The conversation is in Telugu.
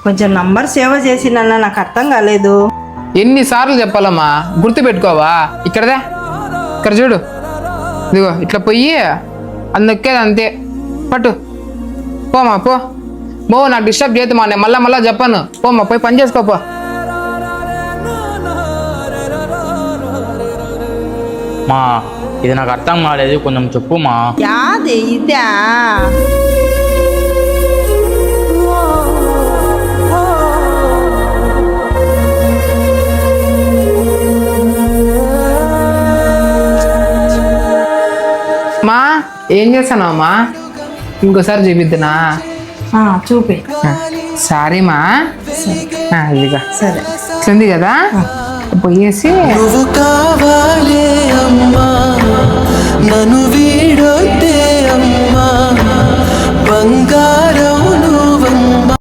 కొంచెం నంబర్ సేవ్ చేసినన్నా నాకు అర్థం కాలేదు. ఎన్నిసార్లు చెప్పాలమ్మా, గుర్తు పెట్టుకోవా? ఇక్కడ చూడు, ఇదిగో ఇట్లా పోయి అది నొక్కేది అంతే. పట్టు, పోమా పో. నాకు డిస్టర్బ్ చేయతమా, నేను మళ్ళా చెప్పాను. పోమా, పోయి పని చేసుకోపో. మా ఇది నాకు అర్థం కాలేదు, కొంచెం చెప్పు మా. యాదే ఇదా? మా ఏం చేస్తాను అమ్మా? ఇంకోసారి చూపిద్దునా? చూపి. సారీ మా. ఇదిగా సరే, ఉంది కదా, పోయేసి నువ్వు కావాలే అమ్మా, నన్ను వీడొద్దే అమ్మా, బంగారు